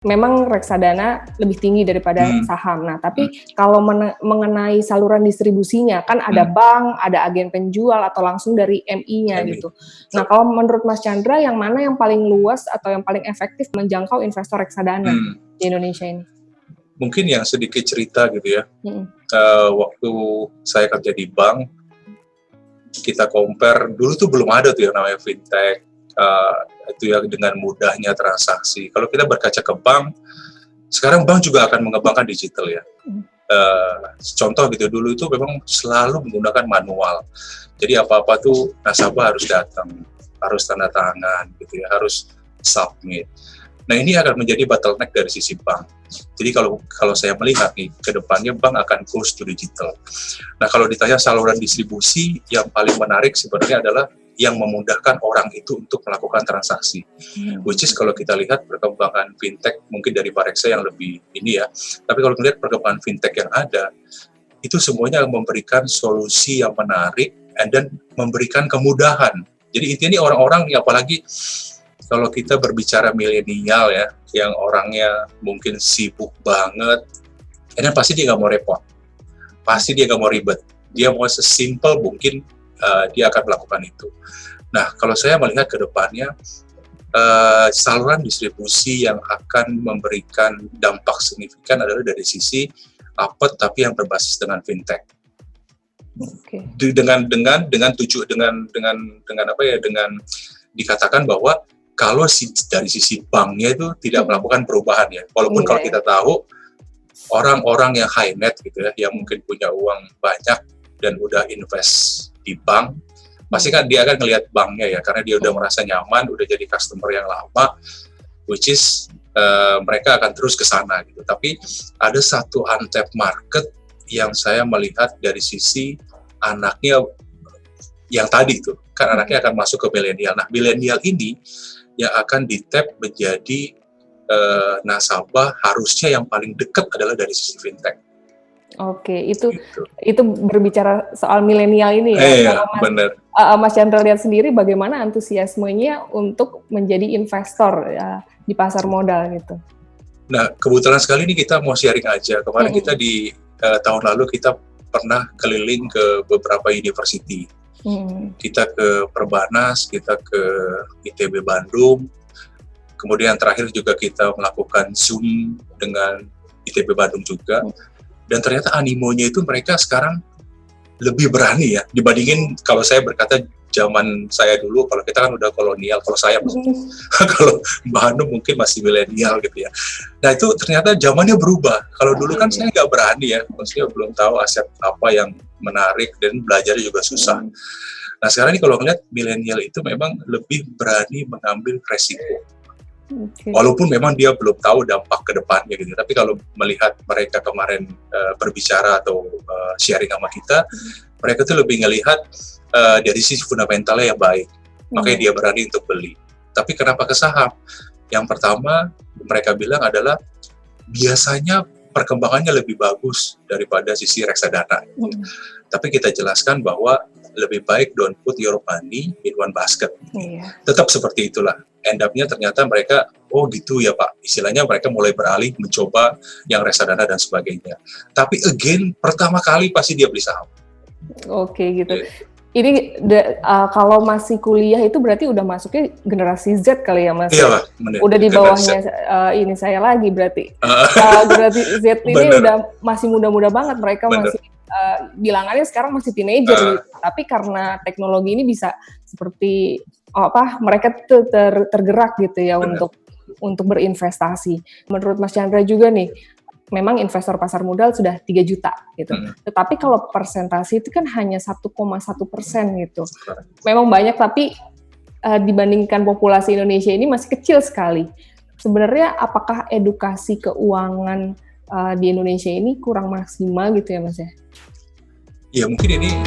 Memang reksadana lebih tinggi daripada Hmm. saham. Nah, tapi kalau mengenai saluran distribusinya, kan ada bank, ada agen penjual, atau langsung dari MI-nya MI. gitu. Nah, kalau menurut Mas Chandra, yang mana yang paling luas atau yang paling efektif menjangkau investor reksadana di Indonesia ini? Mungkin yang sedikit cerita gitu ya. Waktu saya kerja di bank, kita compare, dulu tuh belum ada tuh yang namanya fintech, itu ya dengan mudahnya transaksi. Kalau kita berkaca ke bank, sekarang bank juga akan mengembangkan digital ya. Contoh gitu, dulu itu memang selalu menggunakan manual. Jadi apa-apa tuh nasabah harus datang, harus tanda tangan gitu ya, harus submit. Nah, ini akan menjadi bottleneck dari sisi bank. Jadi kalau saya melihat nih, ke depannya bank akan goes to digital. Nah, kalau ditanya saluran distribusi, yang paling menarik sebenarnya adalah yang memudahkan orang itu untuk melakukan transaksi. Which is kalau kita lihat perkembangan fintech, mungkin dari Pak Reksa yang lebih ini ya, tapi kalau melihat perkembangan fintech yang ada, itu semuanya memberikan solusi yang menarik, and then memberikan kemudahan. Jadi intinya ini orang-orang, apalagi kalau kita berbicara milenial ya, yang orangnya mungkin sibuk banget, dan pasti dia nggak mau repot, pasti dia nggak mau ribet, dia mau sesimpel mungkin dia akan melakukan itu. Nah, kalau saya melihat ke depannya, saluran distribusi yang akan memberikan dampak signifikan adalah dari sisi apet, tapi yang berbasis dengan fintech. Dengan dikatakan bahwa kalau dari sisi banknya itu tidak melakukan perubahan ya. Walaupun kalau kita tahu orang-orang yang high net gitu ya, yang mungkin punya uang banyak dan udah invest di bank, pasti kan dia akan ngelihat banknya ya, karena dia udah merasa nyaman, udah jadi customer yang lama, which is mereka akan terus ke sana gitu. Tapi ada satu untapped market yang saya melihat dari sisi anaknya yang tadi itu, kan anaknya akan masuk ke milenial. Nah, milenial ini yang akan di-tap menjadi nasabah, harusnya yang paling dekat adalah dari sisi fintech. Oke, itu berbicara soal milenial ini ya. Iya, kalau benar. Mas Chandra lihat sendiri bagaimana antusiasmenya untuk menjadi investor ya, di pasar modal gitu. Nah, kebetulan sekali ini kita mau sharing aja. Kemarin kita di tahun lalu kita pernah keliling ke beberapa university. Kita ke Perbanas, kita ke ITB Bandung, kemudian terakhir juga kita melakukan Zoom dengan ITB Bandung juga. Dan ternyata animonya itu mereka sekarang lebih berani ya, dibandingin kalau saya berkata zaman saya dulu, kalau kita kan udah kolonial, kalau saya kalau Mbak Hanum mungkin masih milenial gitu ya. Nah, itu ternyata zamannya berubah. Kalau dulu kan saya nggak berani ya, maksudnya belum tahu aset apa yang menarik dan belajarnya juga susah. Nah, sekarang ini kalau ngeliat milenial itu memang lebih berani mengambil resiko. Walaupun memang dia belum tahu dampak ke depannya gitu. Tapi kalau melihat mereka kemarin berbicara atau sharing sama kita, mereka tuh lebih ngelihat dari sisi fundamentalnya yang baik. Makanya dia berani untuk beli. Tapi kenapa ke saham? Yang pertama mereka bilang adalah biasanya perkembangannya lebih bagus daripada sisi reksadana. Tapi kita jelaskan bahwa lebih baik don't put your money in one basket. Tetap seperti itulah. End up-nya ternyata mereka, oh gitu ya Pak, istilahnya mereka mulai beralih mencoba yang reksadana dan sebagainya. Tapi again, pertama kali pasti dia beli saham. Oke, gitu. Ini kalau masih kuliah itu berarti udah masuknya generasi Z kali ya Mas? Iya Pak, benar. Udah di bawahnya ini saya lagi berarti. Generasi Z ini udah masih muda-muda banget, mereka masih bilangannya sekarang masih teenager gitu. Tapi karena teknologi ini bisa seperti mereka tuh tergerak gitu ya untuk berinvestasi. Menurut Mas Chandra juga nih, memang investor pasar modal sudah 3 juta gitu. Tetapi kalau persentase itu kan hanya 1,1% gitu. Memang banyak, tapi dibandingkan populasi Indonesia ini masih kecil sekali. Sebenarnya apakah edukasi keuangan di Indonesia ini kurang maksimal gitu ya Mas ya? Ya mungkin ini